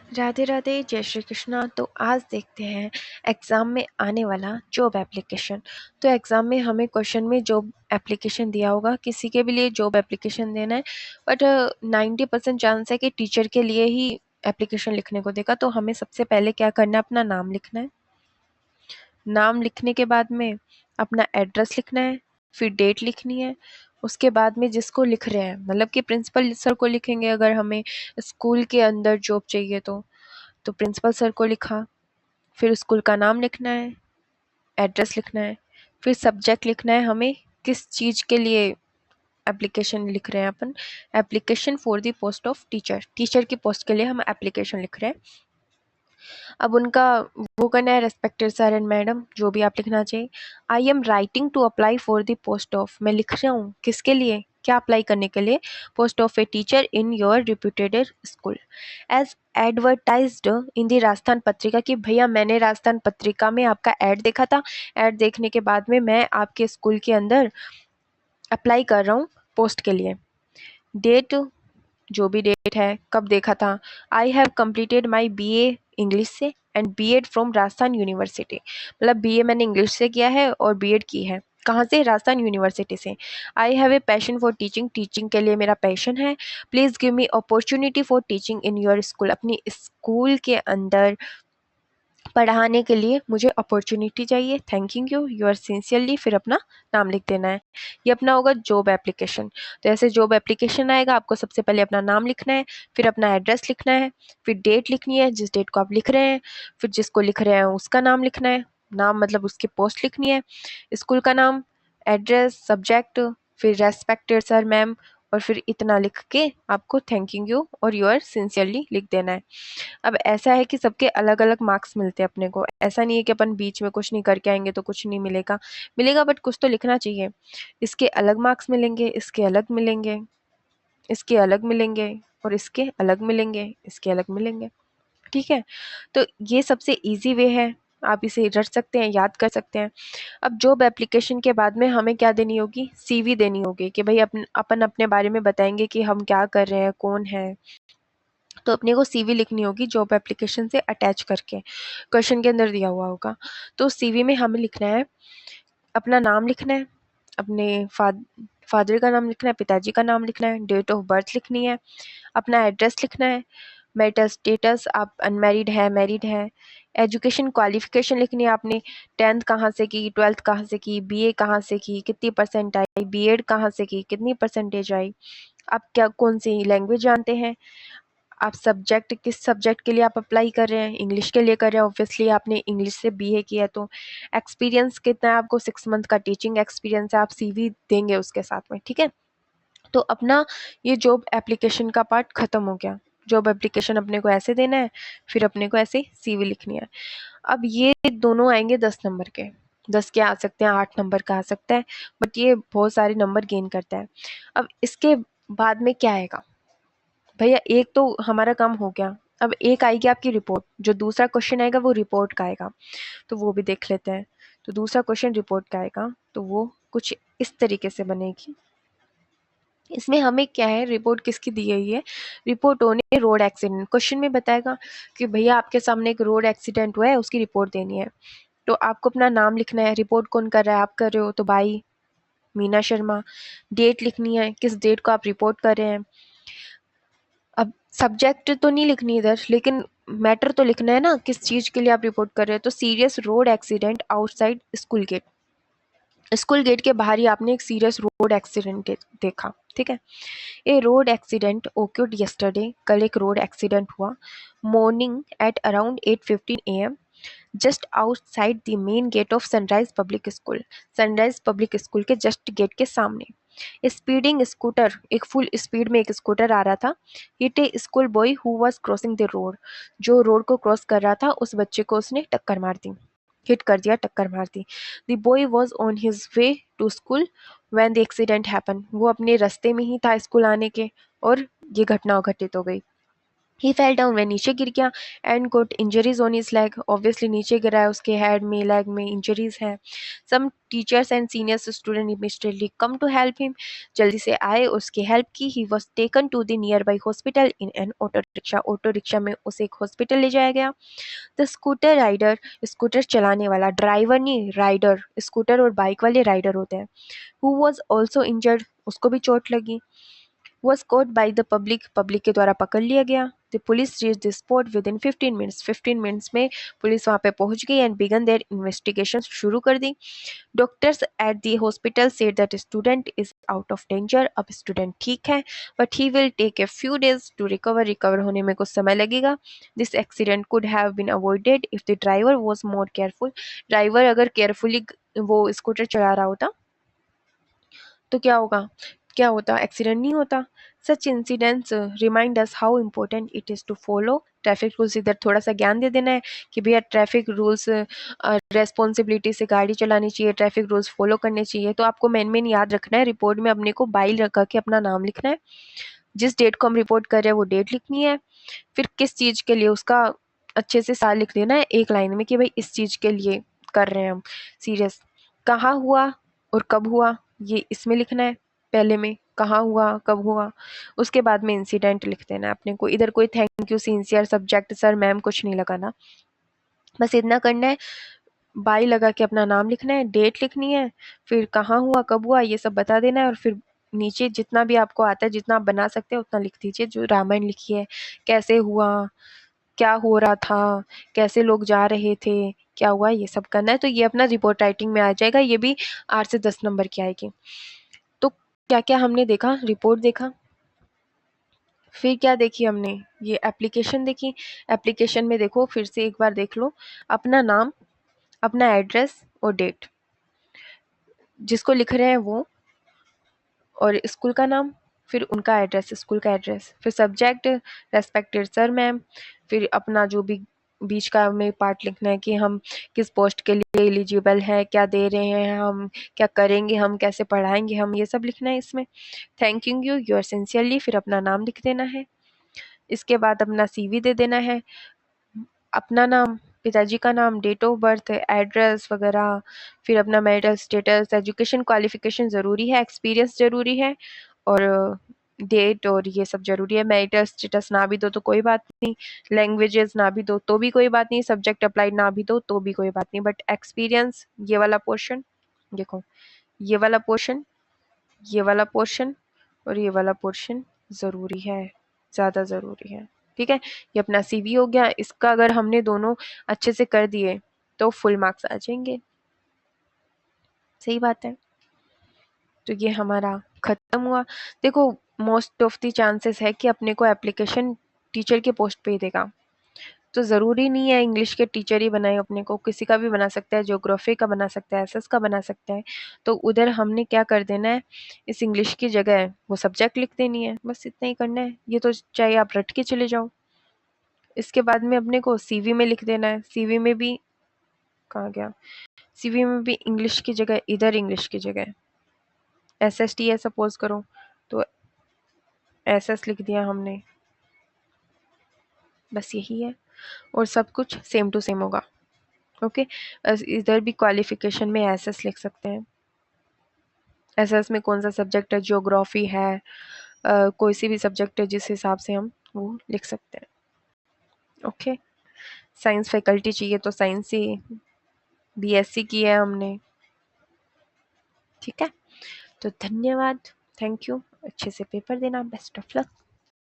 राधे राधे, जय श्री कृष्णा। तो आज देखते हैं एग्ज़ाम में आने वाला जॉब एप्लीकेशन। तो एग्ज़ाम में हमें क्वेश्चन में जॉब एप्लीकेशन दिया होगा, किसी के भी लिए जॉब एप्लीकेशन देना है, बट 90% चांस है कि टीचर के लिए ही एप्लीकेशन लिखने को देगा। तो हमें सबसे पहले क्या करना है, अपना नाम लिखना है। नाम लिखने के बाद में अपना एड्रेस लिखना है, फिर डेट लिखनी है। उसके बाद में जिसको लिख रहे हैं, मतलब कि प्रिंसिपल सर को लिखेंगे अगर हमें स्कूल के अंदर जॉब चाहिए तो प्रिंसिपल सर को लिखा। फिर स्कूल का नाम लिखना है, एड्रेस लिखना है, फिर सब्जेक्ट लिखना है हमें किस चीज़ के लिए एप्लीकेशन लिख रहे हैं अपन। Application for the post of teacher, teacher की पोस्ट के लिए हम एप्लीकेशन लिख रहे हैं। अब उनका वो करना है, रेस्पेक्टेड सर एंड मैडम, जो भी आप लिखना चाहिए। I am writing to apply for the post of, मैं लिख रहा हूँ किसके लिए, क्या अप्लाई करने के लिए, post of a teacher in your reputed school as advertised in the Rajasthan Patrika, कि भैया मैंने राजस्थान पत्रिका में आपका ऐड देखा था, ऐड देखने के बाद में मैं आपके स्कूल के अंदर अप्लाई कर रहा हूँ पोस्ट के लिए। डेट, जो भी डेट है, कब देखा था। I have completed my BA English से and B.Ed from Rajasthan university, मतलब BA मैंने इंग्लिश से किया है और B.Ed की है। कहाँ से? राजस्थान यूनिवर्सिटी से। I have a passion for teaching, teaching के लिए मेरा पैशन है। Please give me opportunity for teaching in your school, अपनी स्कूल के अंदर पढ़ाने के लिए मुझे अपॉर्चुनिटी चाहिए। थैंकिंग यू, यूर सिंसियरली, फिर अपना नाम लिख देना है। ये अपना होगा जॉब एप्लीकेशन। तो ऐसे जॉब एप्लीकेशन आएगा, आपको सबसे पहले अपना नाम लिखना है, फिर अपना एड्रेस लिखना है, फिर डेट लिखनी है जिस डेट को आप लिख रहे हैं, फिर जिसको लिख रहे हैं उसका नाम लिखना है, नाम मतलब उसकी पोस्ट लिखनी है, स्कूल का नाम, एड्रेस, सब्जेक्ट, फिर रेस्पेक्टेड सर मैम, और फिर इतना लिख के आपको थैंकिंग यू और यूर सिंसियरली लिख देना है। अब ऐसा है कि सबके अलग अलग मार्क्स मिलते हैं अपने को, ऐसा नहीं है कि अपन बीच में कुछ नहीं करके आएंगे तो कुछ नहीं मिलेगा, मिलेगा बट कुछ तो लिखना चाहिए। इसके अलग मार्क्स मिलेंगे, इसके अलग मिलेंगे, इसके अलग मिलेंगे, और इसके अलग मिलेंगे, इसके अलग मिलेंगे। ठीक है, तो ये सबसे इजी वे है, आप इसे रट सकते हैं, याद कर सकते हैं। अब जॉब एप्लीकेशन के बाद में हमें क्या देनी होगी, CV देनी होगी, कि भाई अपन अपने बारे में बताएंगे कि हम क्या कर रहे हैं, कौन है। तो अपने को CV लिखनी होगी जॉब एप्लीकेशन से अटैच करके, क्वेश्चन के अंदर दिया हुआ होगा। तो CV में हमें लिखना है, अपना नाम लिखना है, अपने फादर का नाम लिखना है, पिताजी का नाम लिखना है, डेट ऑफ बर्थ लिखनी है, अपना एड्रेस लिखना है, मैरिटल स्टेटस, आप अनमैरिड है, मैरिड है, एजुकेशन क्वालिफिकेशन लिखनी है, आपने 10th कहाँ से की, 12th कहाँ से की, BA कहाँ से की, कितनी परसेंट आई, B.Ed कहाँ से की, कितनी परसेंटेज आई, आप क्या कौन सी लैंग्वेज जानते हैं, आप सब्जेक्ट किस सब्जेक्ट के लिए आप अप्लाई कर रहे हैं, इंग्लिश के लिए कर रहे हैं, ऑब्वियसली आपने इंग्लिश से BA किया है, तो एक्सपीरियंस कितना है आपको, 6 मंथ का टीचिंग एक्सपीरियंस है, आप CV देंगे उसके साथ में। ठीक है, तो अपना ये जॉब एप्लीकेशन का पार्ट खत्म हो गया। जॉब एप्लीकेशन अपने को ऐसे देना है, फिर अपने को ऐसे CV लिखनी है। अब ये दोनों आएंगे 10 नंबर के, 10 के आ सकते हैं, 8 नंबर का आ सकता है, बट ये बहुत सारे नंबर गेन करता है। अब इसके बाद में क्या आएगा भैया, एक तो हमारा काम हो गया। अब एक आएगी आपकी रिपोर्ट, जो दूसरा क्वेश्चन आएगा वो रिपोर्ट का आएगा, तो वो भी देख लेते हैं। तो दूसरा क्वेश्चन रिपोर्ट का आएगा, तो वो कुछ इस तरीके से बनेगी। इसमें हमें क्या है, रिपोर्ट किसकी दी गई है, रिपोर्ट होने रोड एक्सीडेंट, क्वेश्चन में बताएगा कि भैया आपके सामने एक रोड एक्सीडेंट हुआ है, उसकी रिपोर्ट देनी है। तो आपको अपना नाम लिखना है, रिपोर्ट कौन कर रहा है, आप कर रहे हो, तो भाई मीना शर्मा। डेट लिखनी है, किस डेट को आप रिपोर्ट कर रहे हैं। अब सब्जेक्ट तो नहीं लिखनी इधर, लेकिन मैटर तो लिखना है ना, किस चीज़ के लिए आप रिपोर्ट कर रहे हो। तो serious road accident outside school gate, school gate के बाहर ही आपने एक सीरियस रोड एक्सीडेंट देखा। ठीक है, a road accident occurred yesterday, कल एक रोड एक्सीडेंट हुआ, morning at around 8:15 AM just outside the main gate of Sunrise public school, Sunrise public school के जस्ट गेट के सामने। स्पीडिंग स्कूटर, एक फुल स्पीड में एक स्कूटर आ रहा था, hit a school boy who was crossing the road, जो रोड को क्रॉस कर रहा था उस बच्चे को उसने टक्कर मार दी, हिट कर दिया, टक्कर मार दी। The boy was on his way to school when the accident happen, वो अपने रास्ते में ही था स्कूल आने के, और ये घटना घटित हो गई। ही फेल डाउन, वह नीचे गिर गया and got injuries on his leg, obviously नीचे गिरा है, उसके हेड में लेग में इंजरीज है। Some teachers and seniors student immediately come to help him, जल्दी से आए, उसकी हेल्प की। He was taken to the nearby hospital in an auto rickshaw, auto rickshaw में उसे एक हॉस्पिटल ले जाया गया। द स्कूटर राइडर, स्कूटर चलाने वाला, ड्राइवर नहीं राइडर, स्कूटर और बाइक वाले राइडर होते हैं, हु वॉज ऑल्सो इंजर्ड, उसको भी चोट लगी, was caught by the public, public के द्वारा पकड़ लिया गया। The police reached the spot within 15 minutes, 15 minutes में पुलिस वहाँ पे पहुंच गई एंड began their investigation, शुरू कर दी। Doctors at the hospital said that student is out of danger, अब स्टूडेंट ठीक है, but he will take a few days to recover, recover होने में कुछ समय लगेगा। This accident could have been avoided if the driver was more careful, driver अगर carefully वो स्कूटर चला रहा होता तो क्या होता, एक्सीडेंट नहीं होता। Such incidents remind us how important it is to follow traffic rules, इधर थोड़ा सा ज्ञान दे देना है कि भैया ट्रैफिक रूल्स रेस्पॉन्सिबिलिटी से गाड़ी चलानी चाहिए, ट्रैफिक रूल्स फॉलो करने चाहिए। तो आपको मेन याद रखना है, रिपोर्ट में अपने को बाइल रखा के अपना नाम लिखना है, जिस डेट को हम रिपोर्ट कर रहे हैं वो डेट लिखनी है, फिर किस चीज़ के लिए उसका अच्छे से साल लिख देना है एक लाइन में कि भाई इस चीज़ के लिए कर रहे हैं हम सीरियस, कहाँ हुआ और कब हुआ ये इसमें लिखना है, पहले में कहाँ हुआ कब हुआ, उसके बाद में इंसिडेंट लिख देना है अपने को। इधर कोई thank you sincere subject sir ma'am कुछ नहीं लगाना, बस इतना करना है, बाई लगा के अपना नाम लिखना है, डेट लिखनी है, फिर कहाँ हुआ कब हुआ ये सब बता देना है, और फिर नीचे जितना भी आपको आता है जितना आप बना सकते हैं उतना लिख दीजिए। जो रामायण लिखी है, कैसे हुआ, क्या हो रहा था, कैसे लोग जा रहे थे, क्या हुआ, ये सब करना है। तो ये अपना रिपोर्ट राइटिंग में आ जाएगा, ये भी 8 से 10 नंबर की आएगी। तो क्या क्या हमने देखा, रिपोर्ट देखा, फिर क्या देखी हमने, ये एप्लीकेशन देखी। एप्लीकेशन में देखो फिर से एक बार देख लो, अपना नाम, अपना एड्रेस और डेट, जिसको लिख रहे हैं वो, और स्कूल का नाम, फिर उनका एड्रेस, स्कूल का एड्रेस, फिर सब्जेक्ट रेस्पेक्टेड सर मैम, फिर अपना जो भी बीच का में पार्ट लिखना है कि हम किस पोस्ट के लिए एलिजिबल है, क्या दे रहे हैं हम, क्या करेंगे हम, कैसे पढ़ाएंगे हम, ये सब लिखना है इसमें। थैंकिंग यू, योर सिंसियरली, फिर अपना नाम लिख देना है। इसके बाद अपना सीवी दे देना है, अपना नाम, पिताजी का नाम, डेट ऑफ बर्थ, एड्रेस वगैरह, फिर अपना मैरिटल स्टेटस, एजुकेशन क्वालिफिकेशन ज़रूरी है, एक्सपीरियंस ज़रूरी है, और डेट और ये सब ज़रूरी है। मैरिटल स्टेटस ना भी दो तो कोई बात नहीं, लैंग्वेजेस ना भी दो तो भी कोई बात नहीं, सब्जेक्ट अप्लाइड ना भी दो तो भी कोई बात नहीं, बट एक्सपीरियंस, ये वाला पोर्शन देखो, ये वाला पोर्शन, ये वाला पोर्शन और ये वाला पोर्शन ज़रूरी है, ज़्यादा ज़रूरी है। ठीक है, ये अपना सीवी हो गया, इसका अगर हमने दोनों अच्छे से कर दिए तो फुल मार्क्स आ जाएंगे। सही बात है। तो ये हमारा खत्म हुआ। देखो मोस्ट ऑफ द चांसेस है कि अपने को एप्लीकेशन टीचर के पोस्ट पे ही देगा, तो ज़रूरी नहीं है इंग्लिश के टीचर ही बनाए, अपने को किसी का भी बना सकता है, ज्योग्राफी का बना सकता है, एसएस का बना सकता है। तो उधर हमने क्या कर देना है, इस इंग्लिश की जगह वो सब्जेक्ट लिख देनी है, बस इतना ही करना है। ये तो चाहे आप रट के चले जाओ। इसके बाद में अपने को सीवी में लिख देना है, सीवी में भी कहाँ गया, सीवी में भी इंग्लिश की जगह, इधर इंग्लिश की जगह एसएसटी है सपोज करो तो एसएस लिख दिया हमने, बस यही है, और सब कुछ सेम टू सेम होगा। ओके, इधर भी क्वालिफिकेशन में एसएस लिख सकते हैं, एसएस में कौन सा सब्जेक्ट है, ज्योग्राफी है, कोई सी भी सब्जेक्ट है जिस हिसाब से हम वो लिख सकते हैं। ओके, साइंस फैकल्टी चाहिए तो साइंस ही, बीएससी की है हमने। ठीक है, तो धन्यवाद, थैंक यू, अच्छे से पेपर देना, बेस्ट ऑफ लक।